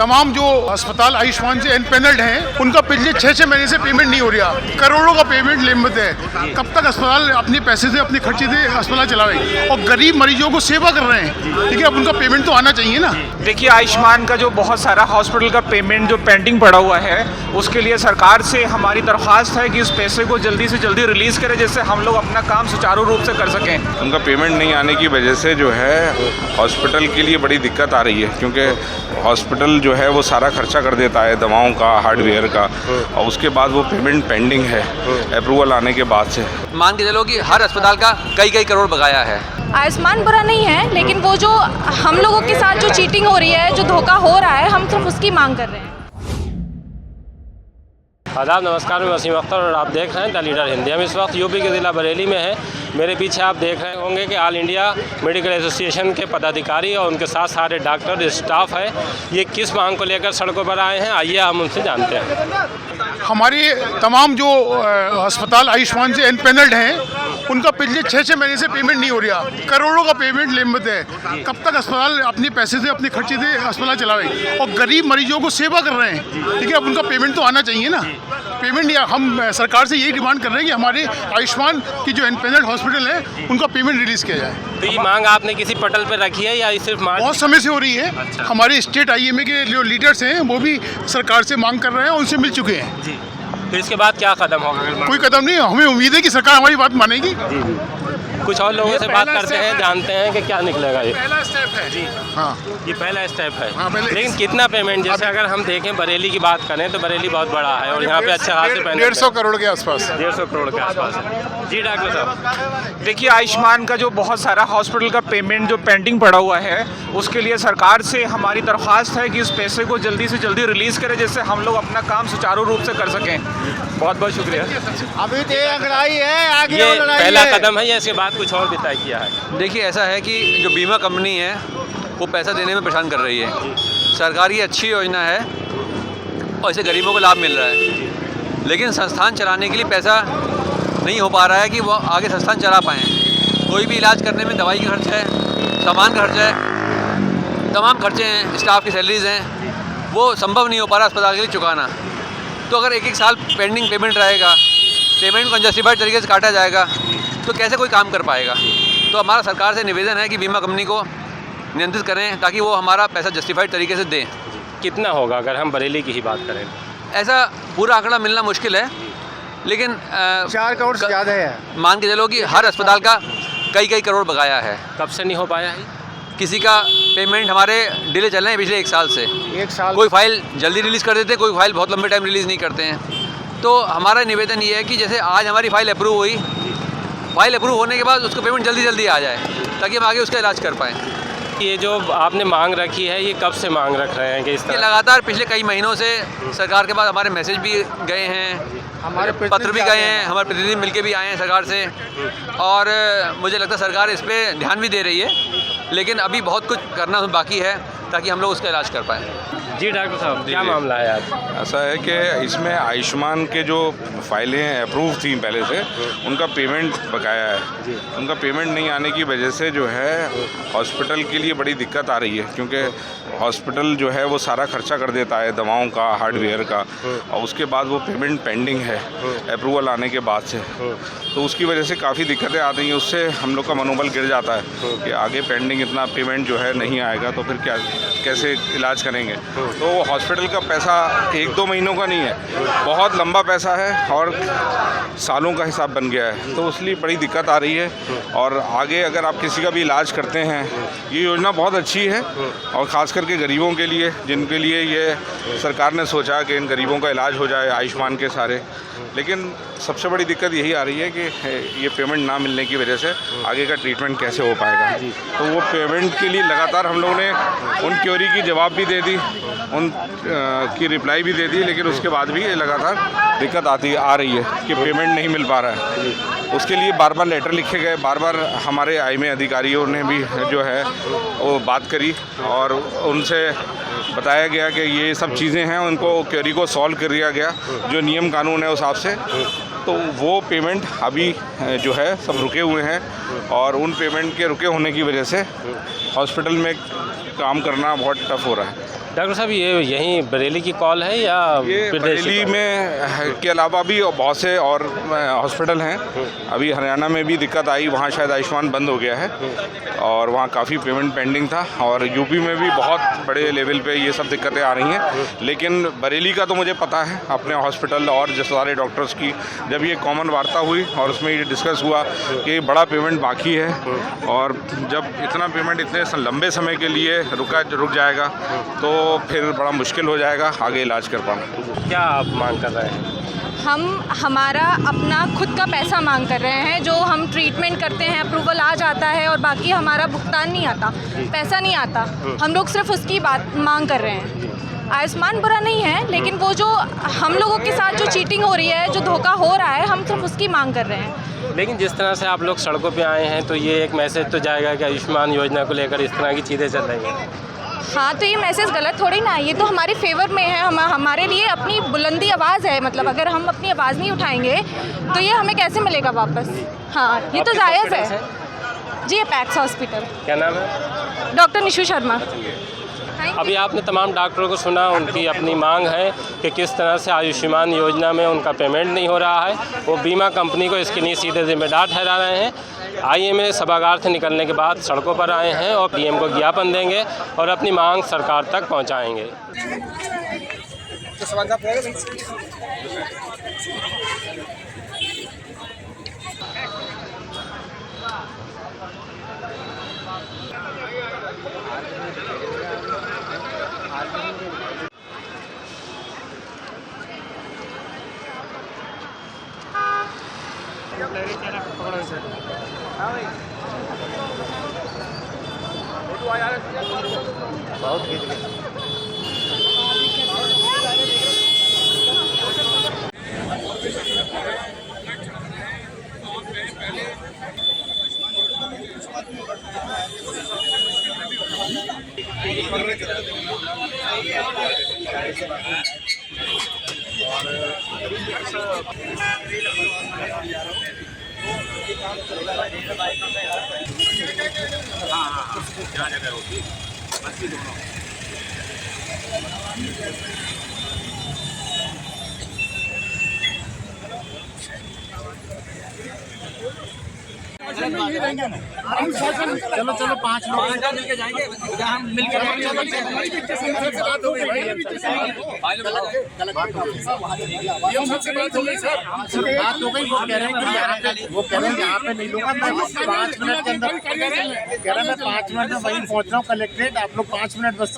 तमाम जो अस्पताल आयुष्मान से एनपेनल्ड हैं उनका पिछले 6 महीने से पेमेंट नहीं हो रहा। करोड़ों का पेमेंट लिमिट है। कब तक अस्पताल अपने पैसे से अपने खर्चे से अस्पताल चलावे और गरीब मरीजों को सेवा कर रहे हैं। ठीक है, अब उनका पेमेंट तो आना चाहिए ना। देखिए, आयुष्मान का जो बहुत सारा हॉस्पिटल का पेमेंट जो पेंडिंग पड़ा हुआ है, उसके लिए सरकार से हमारी दरख्वास्त है कि इस पैसे को जल्दी से जल्दी रिलीज़ करें, जिससे हम लोग अपना काम सुचारू रूप से कर सकें। उनका पेमेंट नहीं आने की वजह से जो है हॉस्पिटल के लिए बड़ी दिक्कत आ रही है, क्योंकि हॉस्पिटल जो है वो सारा खर्चा कर देता है दवाओं का, हार्डवेयर का, और उसके बाद वो पेमेंट पेंडिंग है अप्रूवल आने के बाद से। मान के चलो कि हर अस्पताल का कई करोड़ बकाया है। आयुष्मान बुरा नहीं है, लेकिन वो जो हम लोगों के साथ जो चीटिंग हो रही है, जो धोखा हो रहा है, हम सिर्फ उसकी मांग कर रहे हैं। आदाब, नमस्कार, मैं वसीम अख्तर और आप देख रहे हैं द लीडर हिंदी। हम इस वक्त यूपी के ज़िला बरेली में हैं। मेरे पीछे आप देख रहे होंगे कि ऑल इंडिया मेडिकल एसोसिएशन के पदाधिकारी और उनके साथ सारे डॉक्टर स्टाफ है। ये किस मांग को लेकर सड़कों पर आए हैं, आइए हम उनसे जानते हैं। हमारे तमाम जो अस्पताल आयुष्मान से एनपेनल्ड हैं उनका पिछले 6 महीने से पेमेंट नहीं हो रहा। करोड़ों का पेमेंट लिमिट है। कब तक अस्पताल अपने पैसे से अपने खर्चे से अस्पताल चलावे और गरीब मरीजों को सेवा कर रहे हैं। ठीक है, अब उनका पेमेंट तो आना चाहिए ना। पेमेंट नहीं, हम सरकार से यही डिमांड कर रहे हैं कि हमारे आयुष्मान की जो एनपेनल्ड हॉस्पिटल है उनका पेमेंट रिलीज़ किया जाए। तो ये मांग आपने किसी पटल पर रखी है या सिर्फ मांग? बहुत समय से हो रही है। अच्छा। हमारे स्टेट IMA के जो लीडर्स हैं वो भी सरकार से मांग कर रहे हैं, उनसे मिल चुके हैं। जी, फिर इसके बाद क्या कदम होगा? कोई कदम नहीं, हमें उम्मीद है कि सरकार हमारी बात मानेगी। कुछ और लोगों से बात करते हैं, जानते हैं कि क्या निकलेगा। ये पहला स्टेप है जी। हाँ, ये पहला स्टेप है। हाँ, लेकिन कितना पेमेंट, जैसे अगर हम देखें बरेली की बात करें तो बरेली बहुत बड़ा है और यहाँ पे अच्छा खासे पेमेंट 150 करोड़ के आसपास। 150 करोड़ के आसपास है। जी डॉक्टर साहब, देखिए, आयुष्मान का जो बहुत सारा हॉस्पिटल का पेमेंट जो पेंडिंग पड़ा हुआ है, उसके लिए सरकार से हमारी दरख्वास्त है कि इस पैसे को जल्दी से जल्दी रिलीज़ करें, जिससे हम लोग अपना काम सुचारू रूप से कर सकें। बहुत बहुत शुक्रिया। अभी तो लड़ाई है, आगे ये और लड़ाई पहला है। कदम है या इसके बाद कुछ और भी तय किया है? देखिए, ऐसा है कि जो बीमा कंपनी है वो पैसा देने में परेशान कर रही है। सरकारी अच्छी योजना है और इससे गरीबों को लाभ मिल रहा है, लेकिन संस्थान चलाने के लिए पैसा नहीं हो पा रहा है कि वो आगे संस्थान चला पाएँ। कोई भी इलाज करने में दवाई का खर्च है, सामान का खर्च है, तमाम खर्चे हैं, स्टाफ की सैलरीज़ हैं, वो संभव नहीं हो पा रहा अस्पताल के लिए चुकाना। तो अगर एक साल पेंडिंग पेमेंट रहेगा, पेमेंट को अनजस्टिफाइड तरीके से काटा जाएगा, तो कैसे कोई काम कर पाएगा। तो हमारा सरकार से निवेदन है कि बीमा कंपनी को नियंत्रित करें ताकि वो हमारा पैसा जस्टिफाइड तरीके से दें। कितना होगा अगर हम बरेली की ही बात करें? ऐसा पूरा आंकड़ा मिलना मुश्किल है, लेकिन 4 करोड़ से ज़्यादा है। मान के चलो कि हर अस्पताल का कई करोड़ बकाया है। कब से नहीं हो पाया है? किसी का पेमेंट हमारे डिले चल रहे हैं पिछले 1 साल से। 1 साल कोई फाइल जल्दी रिलीज़ कर देते हैं, कोई फाइल बहुत लंबे टाइम रिलीज़ नहीं करते हैं। तो हमारा निवेदन ये है कि जैसे आज हमारी फ़ाइल अप्रूव हुई, फाइल अप्रूव होने के बाद उसको पेमेंट जल्दी आ जाए ताकि हम आगे उसका इलाज कर पाएँ। ये जो आपने मांग रखी है, ये कब से मांग रख रहे हैं कि इस ये तरह? लगातार पिछले कई महीनों से सरकार के पास हमारे मैसेज भी गए हैं, हमारे पत्र भी गए हैं, हमारे प्रतिनिधि मिलके भी आए हैं सरकार से, और मुझे लगता है सरकार इस पर ध्यान भी दे रही है, लेकिन अभी बहुत कुछ करना बाकी है ताकि हम लोग उसका इलाज कर पाएँ। जी डॉक्टर साहब, क्या मामला है आज? ऐसा है कि इसमें आयुष्मान के जो फाइलें अप्रूव थी पहले से, उनका पेमेंट बकाया है। उनका पेमेंट नहीं आने की वजह से जो है हॉस्पिटल के लिए बड़ी दिक्कत आ रही है, क्योंकि हॉस्पिटल जो है वो सारा खर्चा कर देता है दवाओं का, हार्डवेयर का, और उसके बाद वो पेमेंट पेंडिंग है अप्रूवल आने के बाद से। तो उसकी वजह से काफ़ी दिक्कतें आ रही हैं। उससे हम लोग का मनोबल गिर जाता है कि आगे पेंडिंग इतना पेमेंट जो है नहीं आएगा तो फिर कैसे इलाज करेंगे। तो हॉस्पिटल का पैसा 1-2 महीनों का नहीं है, बहुत लंबा पैसा है और सालों का हिसाब बन गया है। तो इसलिए बड़ी दिक्कत आ रही है। और आगे अगर आप किसी का भी इलाज करते हैं, ये योजना बहुत अच्छी है और ख़ास करके गरीबों के लिए, जिनके लिए ये सरकार ने सोचा कि इन गरीबों का इलाज हो जाए आयुष्मान के सारे। लेकिन सबसे बड़ी दिक्कत यही आ रही है कि ये पेमेंट ना मिलने की वजह से आगे का ट्रीटमेंट कैसे हो पाएगा। तो वो पेमेंट के लिए लगातार हम लोगों ने उन क्वेरी की जवाब भी दे दी, उन की रिप्लाई भी दे दी, लेकिन उसके बाद भी ये लगातार दिक्कत आ रही है कि पेमेंट नहीं मिल पा रहा है। उसके लिए बार बार लेटर लिखे गए, बार बार हमारे IMA अधिकारियों ने भी जो है वो बात करी और उनसे बताया गया कि ये सब चीज़ें हैं, उनको क्वेरी को सॉल्व कर दिया गया जो नियम कानून है उस हिसाब से। तो वो पेमेंट अभी जो है सब रुके हुए हैं और उन पेमेंट के रुके होने की वजह से हॉस्पिटल में काम करना बहुत टफ हो रहा है। डॉक्टर साहब ये यहीं बरेली की कॉल है या ये विदेशी बरेली कॉल? में के अलावा भी बहुत से और हॉस्पिटल हैं। अभी हरियाणा में भी दिक्कत आई, वहाँ शायद आयुष्मान बंद हो गया है और वहाँ काफ़ी पेमेंट पेंडिंग था, और यूपी में भी बहुत बड़े लेवल पे ये सब दिक्कतें आ रही हैं। लेकिन बरेली का तो मुझे पता है, अपने हॉस्पिटल और जो सारे डॉक्टर्स की जब ये कॉमन वार्ता हुई और उसमें ये डिस्कस हुआ कि बड़ा पेमेंट बाकी है, और जब इतना पेमेंट इतने लंबे समय के लिए रुक जाएगा तो फिर बड़ा मुश्किल हो जाएगा आगे इलाज कर पाना। क्या आप मांग कर रहे हैं? हम हमारा अपना खुद का पैसा मांग कर रहे हैं। जो हम ट्रीटमेंट करते हैं अप्रूवल आ जाता है और बाकी हमारा भुगतान नहीं आता, पैसा नहीं आता, हम लोग सिर्फ उसकी बात मांग कर रहे हैं। आयुष्मान बुरा नहीं है, लेकिन वो जो हम लोगों के साथ जो चीटिंग हो रही है, जो धोखा हो रहा है, हम सिर्फ उसकी मांग कर रहे हैं। लेकिन जिस तरह से आप लोग सड़कों पे आए हैं तो ये एक मैसेज तो जाएगा कि आयुष्मान योजना को लेकर इस तरह की चीज़ें चल रही हैं। हाँ, तो ये मैसेज गलत थोड़ी ना है, ये तो हमारे फेवर में है। हमारे लिए अपनी बुलंदी आवाज़ है, मतलब अगर हम अपनी आवाज़ नहीं उठाएंगे तो ये हमें कैसे मिलेगा वापस। हाँ, ये तो जायज़ है जी। Apex hospital. क्या नाम है? डॉक्टर निशु शर्मा। अभी आपने तमाम डॉक्टरों को सुना, उनकी अपनी मांग है कि किस तरह से आयुष्मान योजना में उनका पेमेंट नहीं हो रहा है। वो बीमा कंपनी को इसके लिए सीधे जिम्मेदार ठहरा रहे हैं। आईएमए सभागार से निकलने के बाद सड़कों पर आए हैं और डीएम को ज्ञापन देंगे और अपनी मांग सरकार तक पहुंचाएंगे। बहुत खींच गए। चलो चलो 5 लोग मिलके जाएंगे, हम मिलके बात हो गई। वो कह रहे हैं कि यहाँ पे, वो कह रहे हैं यहाँ पे नहीं लूंगा मैं, 5 मिनट के अंदर कह रहा मैं 5 मिनट में वहीं पहुँच रहा हूँ कलेक्ट्रेट। आप लोग 5 मिनट बस